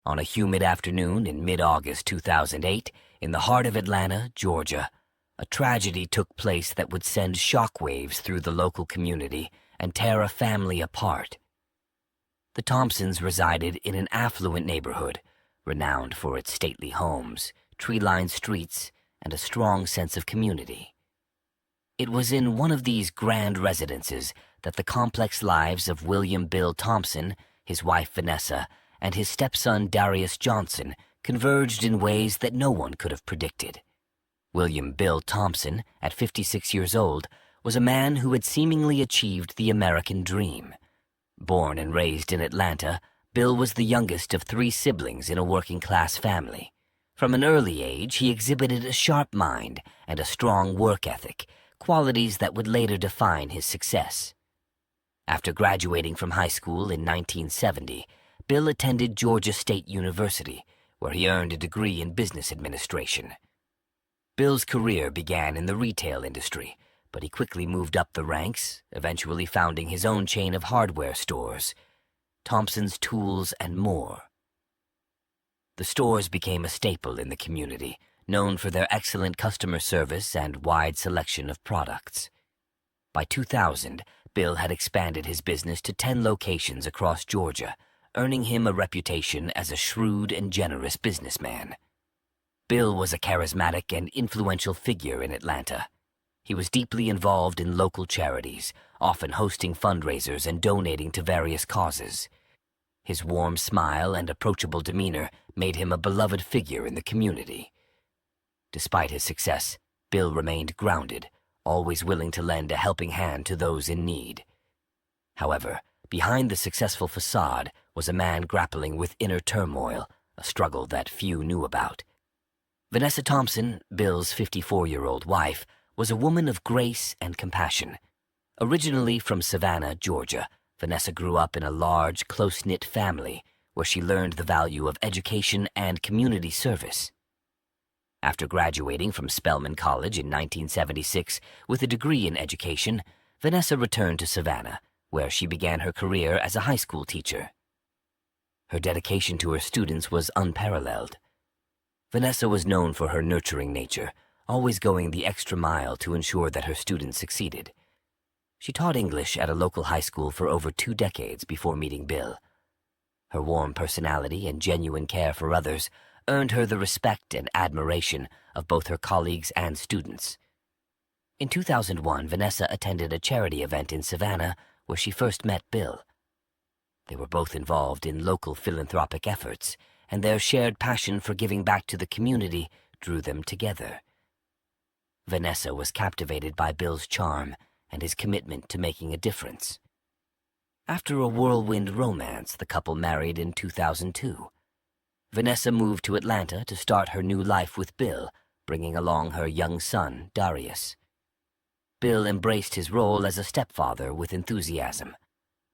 On a humid afternoon in mid-August 2008, in the heart of Atlanta, Georgia, a tragedy took place that would send shockwaves through the local community and tear a family apart. The Thompsons resided in an affluent neighborhood, renowned for its stately homes, tree-lined streets, and a strong sense of community. It was in one of these grand residences that the complex lives of William Bill Thompson, his wife Vanessa, and his stepson Darius Johnson converged in ways that no one could have predicted. William Bill Thompson, at 56 years old, was a man who had seemingly achieved the American dream. Born and raised in Atlanta, Bill was the youngest of 3 siblings in a working-class family. From an early age, he exhibited a sharp mind and a strong work ethic, qualities that would later define his success. After graduating from high school in 1970, Bill attended Georgia State University, where he earned a degree in business administration. Bill's career began in the retail industry, but he quickly moved up the ranks, eventually founding his own chain of hardware stores, Thompson's Tools and More. The stores became a staple in the community, known for their excellent customer service and wide selection of products. By 2000, Bill had expanded his business to 10 locations across Georgia, earning him a reputation as a shrewd and generous businessman. Bill was a charismatic and influential figure in Atlanta. He was deeply involved in local charities, often hosting fundraisers and donating to various causes. His warm smile and approachable demeanor made him a beloved figure in the community. Despite his success, Bill remained grounded, always willing to lend a helping hand to those in need. However, behind the successful facade was a man grappling with inner turmoil, a struggle that few knew about. Vanessa Thompson, Bill's 54-year-old wife, was a woman of grace and compassion. Originally from Savannah, Georgia, Vanessa grew up in a large, close-knit family where she learned the value of education and community service. After graduating from Spelman College in 1976 with a degree in education, Vanessa returned to Savannah, where she began her career as a high school teacher. Her dedication to her students was unparalleled. Vanessa was known for her nurturing nature, always going the extra mile to ensure that her students succeeded. She taught English at a local high school for over 2 decades before meeting Bill. Her warm personality and genuine care for others earned her the respect and admiration of both her colleagues and students. In 2001, Vanessa attended a charity event in Savannah where she first met Bill. They were both involved in local philanthropic efforts, and their shared passion for giving back to the community drew them together. Vanessa was captivated by Bill's charm and his commitment to making a difference. After a whirlwind romance, the couple married in 2002. Vanessa moved to Atlanta to start her new life with Bill, bringing along her young son, Darius. Bill embraced his role as a stepfather with enthusiasm.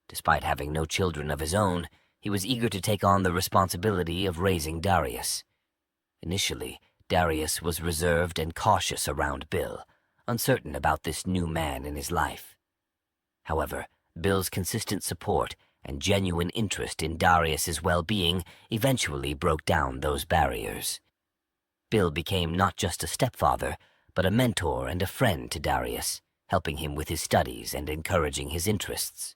Despite having no children of his own, he was eager to take on the responsibility of raising Darius. Initially, Darius was reserved and cautious around Bill, uncertain about this new man in his life. However, Bill's consistent support and genuine interest in Darius's well-being eventually broke down those barriers. Bill became not just a stepfather, but a mentor and a friend to Darius, helping him with his studies and encouraging his interests.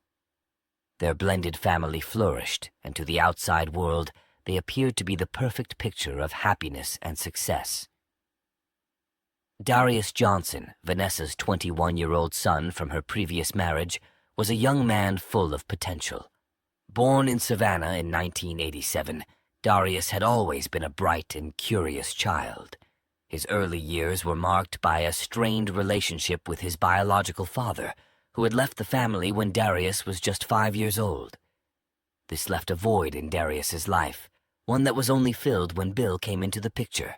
Their blended family flourished, and to the outside world, they appeared to be the perfect picture of happiness and success. Darius Johnson, Vanessa's 21-year-old son from her previous marriage, was a young man full of potential. Born in Savannah in 1987, Darius had always been a bright and curious child. His early years were marked by a strained relationship with his biological father, who had left the family when Darius was just 5 years old. This left a void in Darius's life, one that was only filled when Bill came into the picture.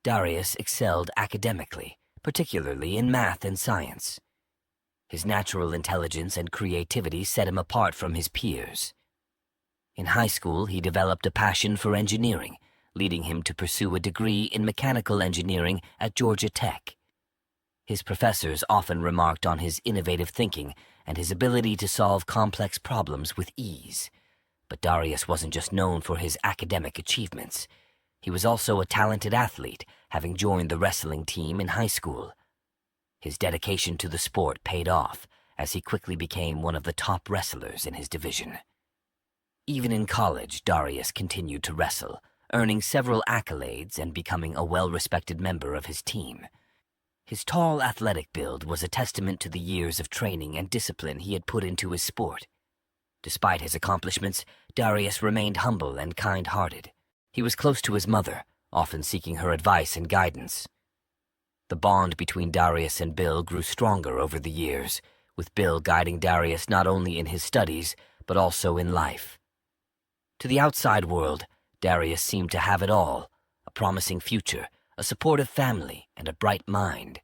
Darius excelled academically, particularly in math and science. His natural intelligence and creativity set him apart from his peers. In high school, he developed a passion for engineering, leading him to pursue a degree in mechanical engineering at Georgia Tech. His professors often remarked on his innovative thinking and his ability to solve complex problems with ease. But Darius wasn't just known for his academic achievements. He was also a talented athlete, having joined the wrestling team in high school. His dedication to the sport paid off, as he quickly became one of the top wrestlers in his division. Even in college, Darius continued to wrestle, earning several accolades and becoming a well-respected member of his team. His tall, athletic build was a testament to the years of training and discipline he had put into his sport. Despite his accomplishments, Darius remained humble and kind-hearted. He was close to his mother, often seeking her advice and guidance. The bond between Darius and Bill grew stronger over the years, with Bill guiding Darius not only in his studies, but also in life. To the outside world, Darius seemed to have it all: a promising future, a supportive family, and a bright mind.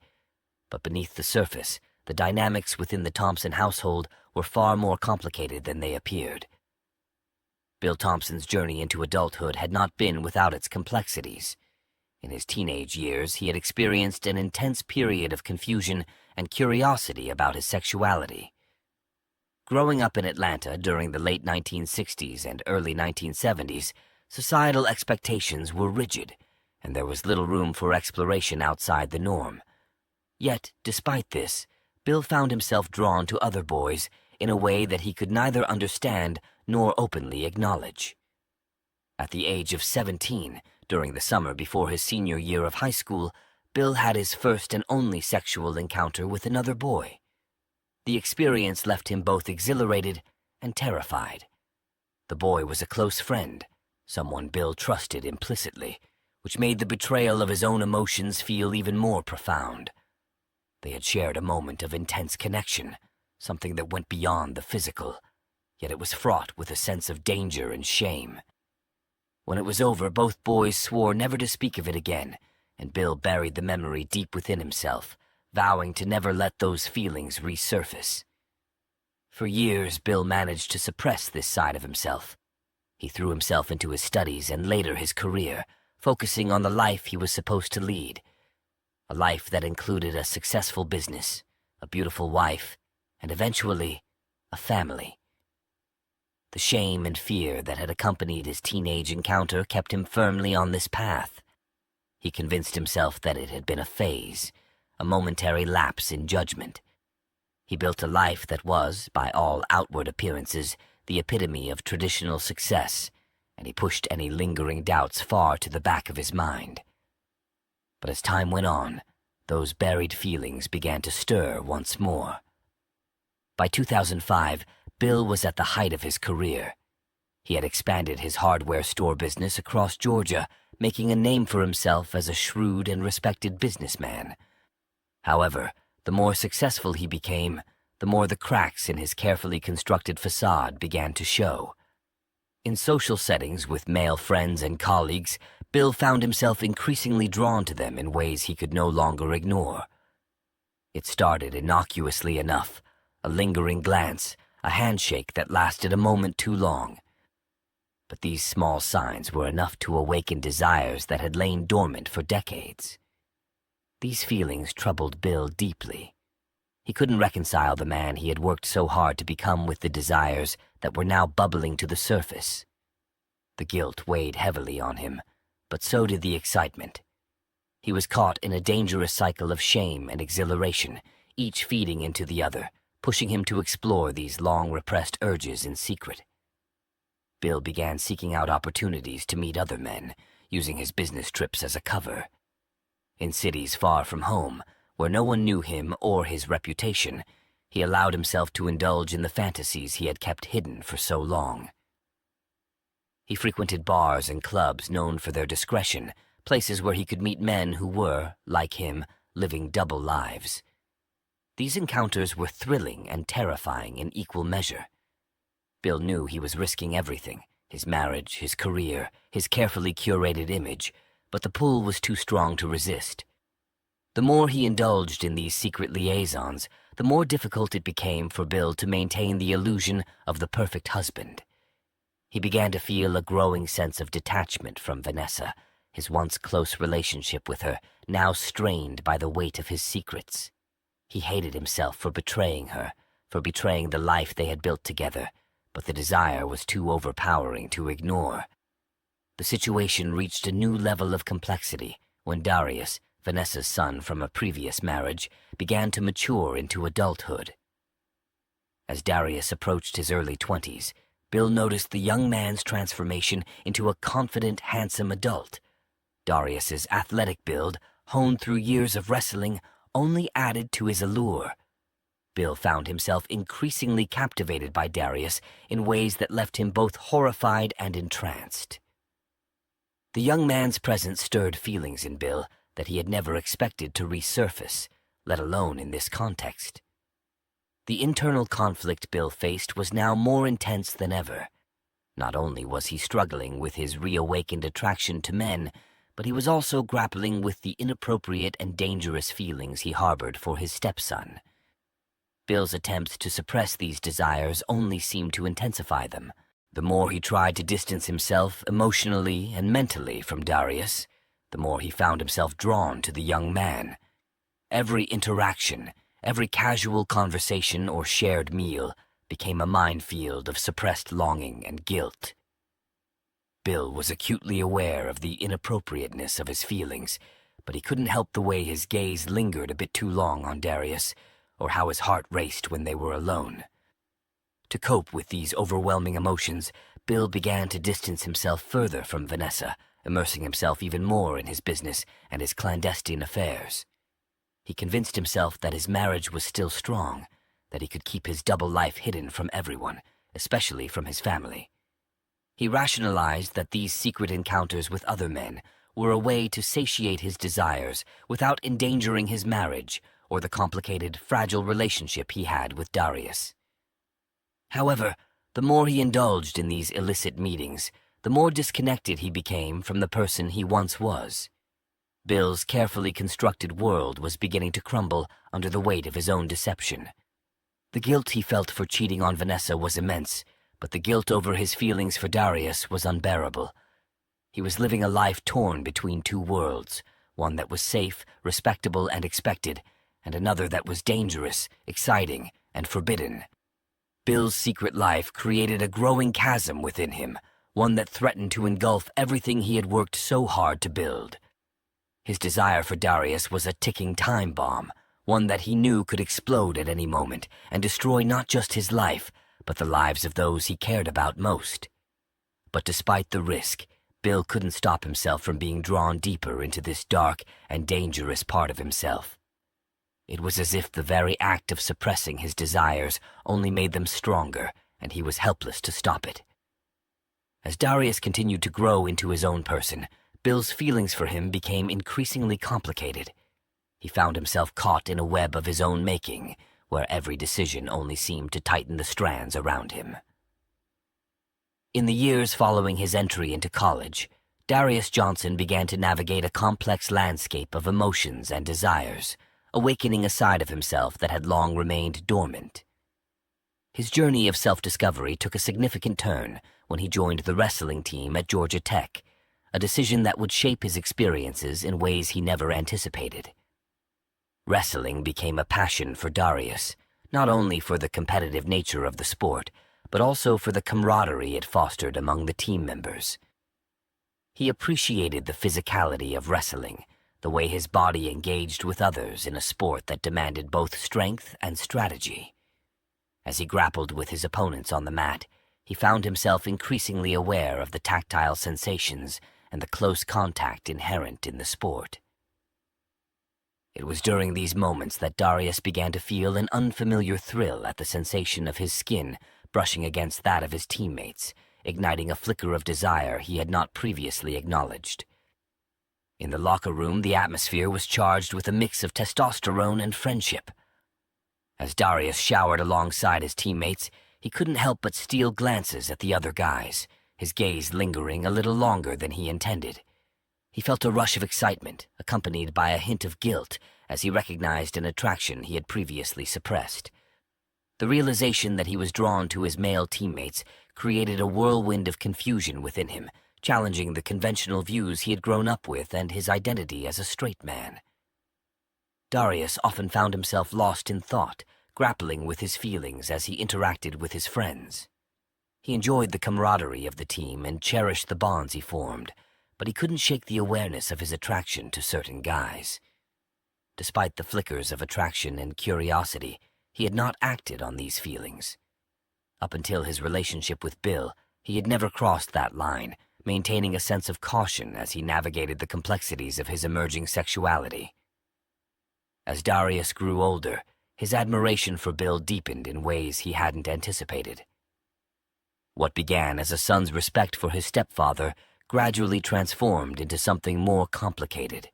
But beneath the surface, the dynamics within the Thompson household were far more complicated than they appeared. Bill Thompson's journey into adulthood had not been without its complexities. In his teenage years, he had experienced an intense period of confusion and curiosity about his sexuality. Growing up in Atlanta during the late 1960s and early 1970s, societal expectations were rigid, and there was little room for exploration outside the norm. Yet, despite this, Bill found himself drawn to other boys in a way that he could neither understand nor openly acknowledge. At the age of 17, during the summer before his senior year of high school, Bill had his first and only sexual encounter with another boy. The experience left him both exhilarated and terrified. The boy was a close friend, someone Bill trusted implicitly, which made the betrayal of his own emotions feel even more profound. They had shared a moment of intense connection, something that went beyond the physical, yet it was fraught with a sense of danger and shame. When it was over, both boys swore never to speak of it again, and Bill buried the memory deep within himself, vowing to never let those feelings resurface. For years, Bill managed to suppress this side of himself. He threw himself into his studies and later his career, focusing on the life he was supposed to lead. A life that included a successful business, a beautiful wife, and eventually, a family. The shame and fear that had accompanied his teenage encounter kept him firmly on this path. He convinced himself that it had been a phase, a momentary lapse in judgment. He built a life that was, by all outward appearances, the epitome of traditional success, and he pushed any lingering doubts far to the back of his mind. But as time went on, those buried feelings began to stir once more. By 2005, Bill was at the height of his career. He had expanded his hardware store business across Georgia, making a name for himself as a shrewd and respected businessman. However, the more successful he became, the more the cracks in his carefully constructed facade began to show. In social settings with male friends and colleagues, Bill found himself increasingly drawn to them in ways he could no longer ignore. It started innocuously enough, a lingering glance, a handshake that lasted a moment too long. But these small signs were enough to awaken desires that had lain dormant for decades. These feelings troubled Bill deeply. He couldn't reconcile the man he had worked so hard to become with the desires that were now bubbling to the surface. The guilt weighed heavily on him, but so did the excitement. He was caught in a dangerous cycle of shame and exhilaration, each feeding into the other, pushing him to explore these long-repressed urges in secret. Bill began seeking out opportunities to meet other men, using his business trips as a cover. In cities far from home, where no one knew him or his reputation, he allowed himself to indulge in the fantasies he had kept hidden for so long. He frequented bars and clubs known for their discretion, places where he could meet men who were, like him, living double lives. These encounters were thrilling and terrifying in equal measure. Bill knew he was risking everything, his marriage, his career, his carefully curated image, but the pull was too strong to resist. The more he indulged in these secret liaisons, the more difficult it became for Bill to maintain the illusion of the perfect husband. He began to feel a growing sense of detachment from Vanessa, his once close relationship with her, now strained by the weight of his secrets. He hated himself for betraying her, for betraying the life they had built together, but the desire was too overpowering to ignore. The situation reached a new level of complexity when Darius, Vanessa's son from a previous marriage, began to mature into adulthood. As Darius approached his early 20s, Bill noticed the young man's transformation into a confident, handsome adult. Darius's athletic build, honed through years of wrestling, only added to his allure. Bill found himself increasingly captivated by Darius in ways that left him both horrified and entranced. The young man's presence stirred feelings in Bill that he had never expected to resurface, let alone in this context. The internal conflict Bill faced was now more intense than ever. Not only was he struggling with his reawakened attraction to men, but he was also grappling with the inappropriate and dangerous feelings he harbored for his stepson. Bill's attempts to suppress these desires only seemed to intensify them. The more he tried to distance himself emotionally and mentally from Darius, the more he found himself drawn to the young man. Every interaction, every casual conversation or shared meal became a minefield of suppressed longing and guilt. Bill was acutely aware of the inappropriateness of his feelings, but he couldn't help the way his gaze lingered a bit too long on Darius, or how his heart raced when they were alone. To cope with these overwhelming emotions, Bill began to distance himself further from Vanessa, immersing himself even more in his business and his clandestine affairs. He convinced himself that his marriage was still strong, that he could keep his double life hidden from everyone, especially from his family. He rationalized that these secret encounters with other men were a way to satiate his desires without endangering his marriage or the complicated, fragile relationship he had with Darius. However, the more he indulged in these illicit meetings, the more disconnected he became from the person he once was. Bill's carefully constructed world was beginning to crumble under the weight of his own deception. The guilt he felt for cheating on Vanessa was immense, but the guilt over his feelings for Darius was unbearable. He was living a life torn between two worlds, one that was safe, respectable, and expected, and another that was dangerous, exciting, and forbidden. Bill's secret life created a growing chasm within him, one that threatened to engulf everything he had worked so hard to build. His desire for Darius was a ticking time bomb, one that he knew could explode at any moment and destroy not just his life, but the lives of those he cared about most. But despite the risk, Bill couldn't stop himself from being drawn deeper into this dark and dangerous part of himself. It was as if the very act of suppressing his desires only made them stronger, and he was helpless to stop it. As Darius continued to grow into his own person, Bill's feelings for him became increasingly complicated. He found himself caught in a web of his own making, where every decision only seemed to tighten the strands around him. In the years following his entry into college, Darius Johnson began to navigate a complex landscape of emotions and desires, awakening a side of himself that had long remained dormant. His journey of self-discovery took a significant turn when he joined the wrestling team at Georgia Tech, a decision that would shape his experiences in ways he never anticipated. Wrestling became a passion for Darius, not only for the competitive nature of the sport, but also for the camaraderie it fostered among the team members. He appreciated the physicality of wrestling, the way his body engaged with others in a sport that demanded both strength and strategy. As he grappled with his opponents on the mat, he found himself increasingly aware of the tactile sensations and the close contact inherent in the sport. It was during these moments that Darius began to feel an unfamiliar thrill at the sensation of his skin brushing against that of his teammates, igniting a flicker of desire he had not previously acknowledged. In the locker room, the atmosphere was charged with a mix of testosterone and friendship. As Darius showered alongside his teammates, he couldn't help but steal glances at the other guys, his gaze lingering a little longer than he intended. He felt a rush of excitement, accompanied by a hint of guilt, as he recognized an attraction he had previously suppressed. The realization that he was drawn to his male teammates created a whirlwind of confusion within him, challenging the conventional views he had grown up with and his identity as a straight man. Darius often found himself lost in thought, grappling with his feelings as he interacted with his friends. He enjoyed the camaraderie of the team and cherished the bonds he formed, but he couldn't shake the awareness of his attraction to certain guys. Despite the flickers of attraction and curiosity, he had not acted on these feelings. Up until his relationship with Bill, he had never crossed that line, maintaining a sense of caution as he navigated the complexities of his emerging sexuality. As Darius grew older, his admiration for Bill deepened in ways he hadn't anticipated. What began as a son's respect for his stepfather gradually transformed into something more complicated.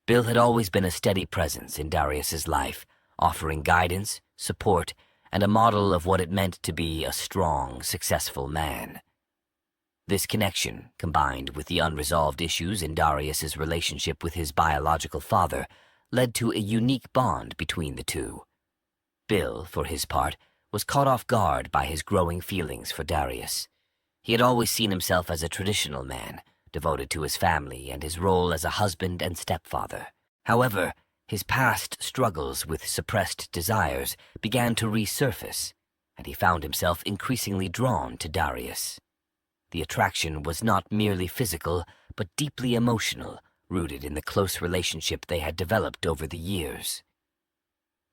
Bill had always been a steady presence in Darius's life, offering guidance, support, and a model of what it meant to be a strong, successful man. This connection, combined with the unresolved issues in Darius's relationship with his biological father, led to a unique bond between the two. Bill, for his part, was caught off guard by his growing feelings for Darius. He had always seen himself as a traditional man, devoted to his family and his role as a husband and stepfather. However, his past struggles with suppressed desires began to resurface, and he found himself increasingly drawn to Darius. The attraction was not merely physical, but deeply emotional, rooted in the close relationship they had developed over the years.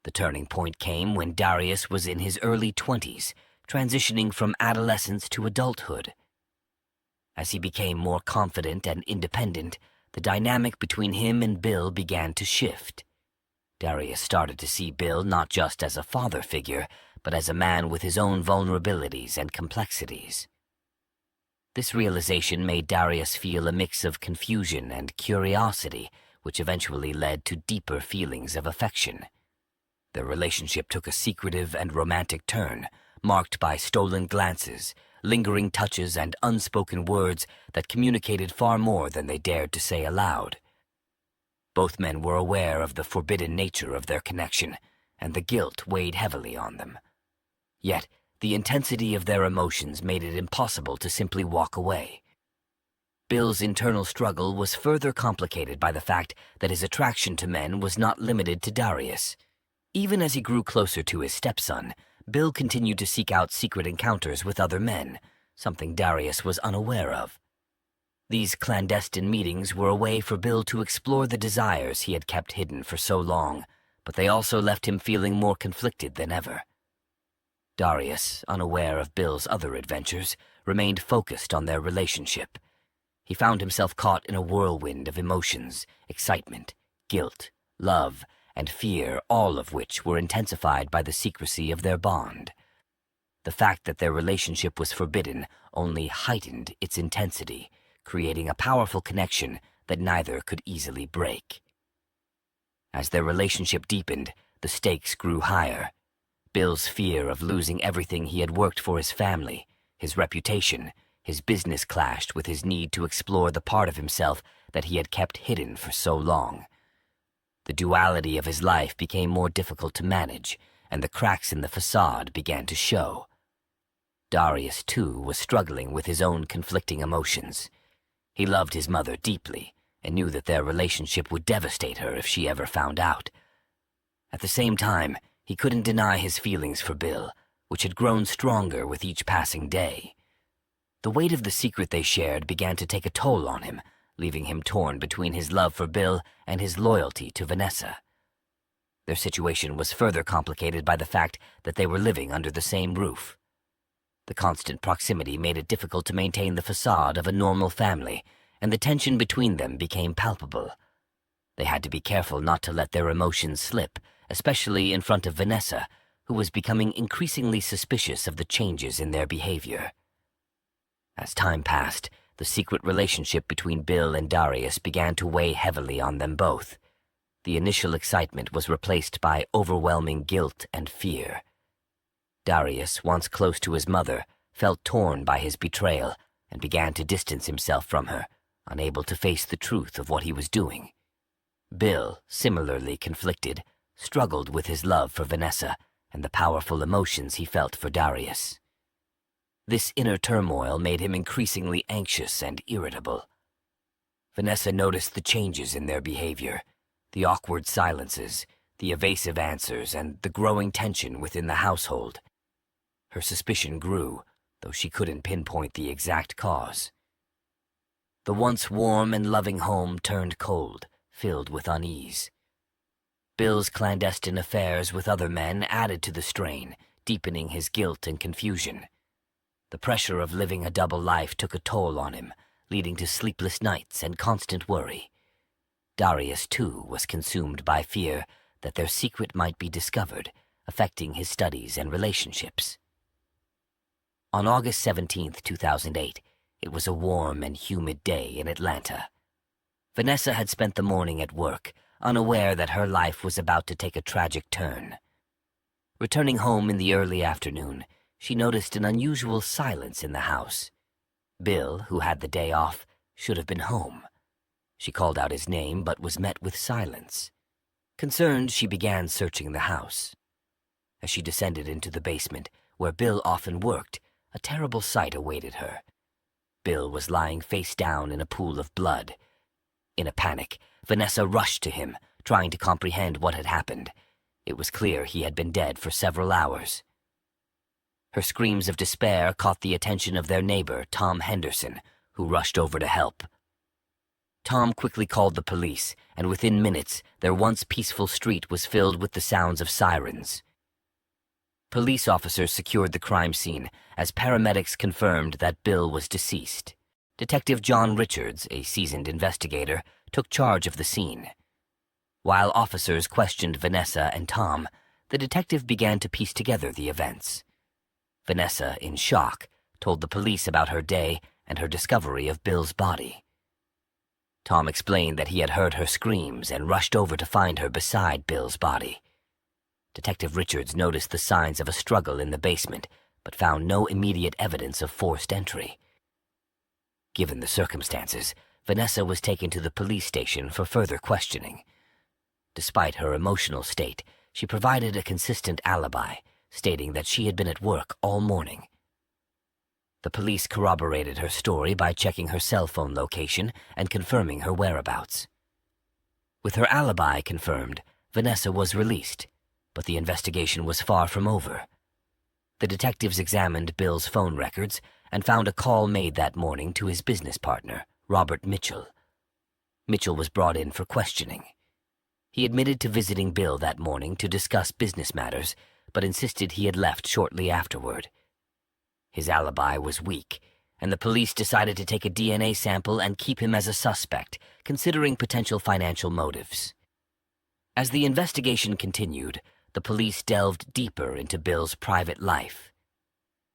The turning point came when Darius was in his early 20s, transitioning from adolescence to adulthood. As he became more confident and independent, the dynamic between him and Bill began to shift. Darius started to see Bill not just as a father figure, but as a man with his own vulnerabilities and complexities. This realization made Darius feel a mix of confusion and curiosity, which eventually led to deeper feelings of affection. Their relationship took a secretive and romantic turn, marked by stolen glances, lingering touches, and unspoken words that communicated far more than they dared to say aloud. Both men were aware of the forbidden nature of their connection, and the guilt weighed heavily on them. Yet, the intensity of their emotions made it impossible to simply walk away. Bill's internal struggle was further complicated by the fact that his attraction to men was not limited to Darius. Even as he grew closer to his stepson, Bill continued to seek out secret encounters with other men, something Darius was unaware of. These clandestine meetings were a way for Bill to explore the desires he had kept hidden for so long, but they also left him feeling more conflicted than ever. Darius, unaware of Bill's other adventures, remained focused on their relationship. He found himself caught in a whirlwind of emotions, excitement, guilt, love, and fear, all of which were intensified by the secrecy of their bond. The fact that their relationship was forbidden only heightened its intensity, creating a powerful connection that neither could easily break. As their relationship deepened, the stakes grew higher. Bill's fear of losing everything he had worked for his family, his reputation, his business clashed with his need to explore the part of himself that he had kept hidden for so long. The duality of his life became more difficult to manage, and the cracks in the facade began to show. Darius, too, was struggling with his own conflicting emotions. He loved his mother deeply, and knew that their relationship would devastate her if she ever found out. At the same time, he couldn't deny his feelings for Bill, which had grown stronger with each passing day. The weight of the secret they shared began to take a toll on him, leaving him torn between his love for Bill and his loyalty to Vanessa. Their situation was further complicated by the fact that they were living under the same roof. The constant proximity made it difficult to maintain the facade of a normal family, and the tension between them became palpable. They had to be careful not to let their emotions slip, especially in front of Vanessa, who was becoming increasingly suspicious of the changes in their behavior. As time passed, the secret relationship between Bill and Darius began to weigh heavily on them both. The initial excitement was replaced by overwhelming guilt and fear. Darius, once close to his mother, felt torn by his betrayal and began to distance himself from her, unable to face the truth of what he was doing. Bill, similarly conflicted, struggled with his love for Vanessa and the powerful emotions he felt for Darius. This inner turmoil made him increasingly anxious and irritable. Vanessa noticed the changes in their behavior, the awkward silences, the evasive answers, and the growing tension within the household. Her suspicion grew, though she couldn't pinpoint the exact cause. The once warm and loving home turned cold, filled with unease. Bill's clandestine affairs with other men added to the strain, deepening his guilt and confusion. The pressure of living a double life took a toll on him, leading to sleepless nights and constant worry. Darius, too, was consumed by fear that their secret might be discovered, affecting his studies and relationships. On August 17, 2008, it was a warm and humid day in Atlanta. Vanessa had spent the morning at work, unaware that her life was about to take a tragic turn. Returning home in the early afternoon, she noticed an unusual silence in the house. Bill, who had the day off, should have been home. She called out his name but was met with silence. Concerned, she began searching the house. As she descended into the basement, where Bill often worked, a terrible sight awaited her. Bill was lying face down in a pool of blood. In a panic, Vanessa rushed to him, trying to comprehend what had happened. It was clear he had been dead for several hours. Her screams of despair caught the attention of their neighbor, Tom Henderson, who rushed over to help. Tom quickly called the police, and within minutes, their once peaceful street was filled with the sounds of sirens. Police officers secured the crime scene as paramedics confirmed that Bill was deceased. Detective John Richards, a seasoned investigator, took charge of the scene. While officers questioned Vanessa and Tom, the detective began to piece together the events. Vanessa, in shock, told the police about her day and her discovery of Bill's body. Tom explained that he had heard her screams and rushed over to find her beside Bill's body. Detective Richards noticed the signs of a struggle in the basement, but found no immediate evidence of forced entry. Given the circumstances, Vanessa was taken to the police station for further questioning. Despite her emotional state, she provided a consistent alibi, stating that she had been at work all morning. The police corroborated her story by checking her cell phone location and confirming her whereabouts. With her alibi confirmed, Vanessa was released, but the investigation was far from over. The detectives examined Bill's phone records and found a call made that morning to his business partner, Robert Mitchell. Mitchell was brought in for questioning. He admitted to visiting Bill that morning to discuss business matters, but insisted he had left shortly afterward. His alibi was weak, and the police decided to take a DNA sample and keep him as a suspect, considering potential financial motives. As the investigation continued, the police delved deeper into Bill's private life.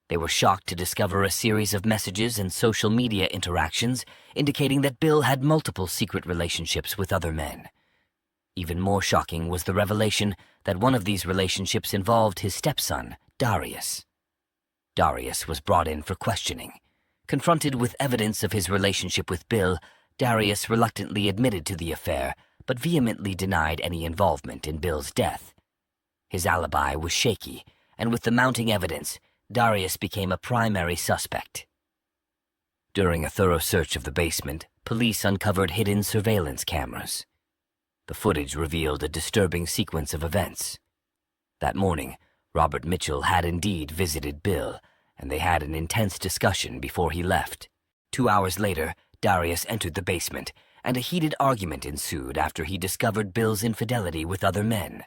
They were shocked to discover a series of messages and social media interactions indicating that Bill had multiple secret relationships with other men. Even more shocking was the revelation that one of these relationships involved his stepson, Darius. Darius was brought in for questioning. Confronted with evidence of his relationship with Bill, Darius reluctantly admitted to the affair, but vehemently denied any involvement in Bill's death. His alibi was shaky, and with the mounting evidence, Darius became a primary suspect. During a thorough search of the basement, police uncovered hidden surveillance cameras. The footage revealed a disturbing sequence of events. That morning, Robert Mitchell had indeed visited Bill, and they had an intense discussion before he left. 2 hours later, Darius entered the basement, and a heated argument ensued after he discovered Bill's infidelity with other men.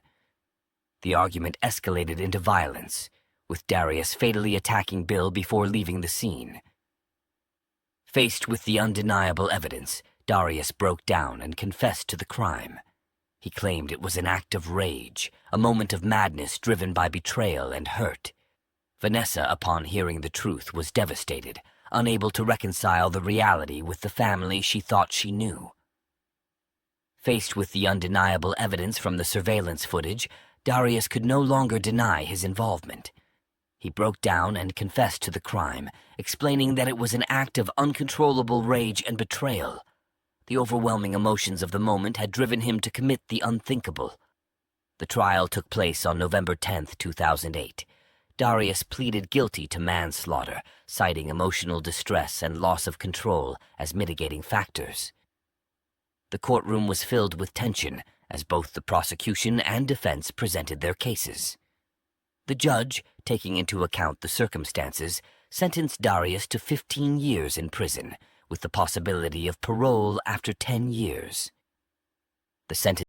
The argument escalated into violence, with Darius fatally attacking Bill before leaving the scene. Faced with the undeniable evidence, Darius broke down and confessed to the crime. He claimed it was an act of rage, a moment of madness driven by betrayal and hurt. Vanessa, upon hearing the truth, was devastated, unable to reconcile the reality with the family she thought she knew. Faced with the undeniable evidence from the surveillance footage, Darius could no longer deny his involvement. He broke down and confessed to the crime, explaining that it was an act of uncontrollable rage and betrayal. The overwhelming emotions of the moment had driven him to commit the unthinkable. The trial took place on November 10, 2008. Darius pleaded guilty to manslaughter, citing emotional distress and loss of control as mitigating factors. The courtroom was filled with tension as both the prosecution and defense presented their cases. The judge, taking into account the circumstances, sentenced Darius to 15 years in prison, with the possibility of parole after 10 years. The sentence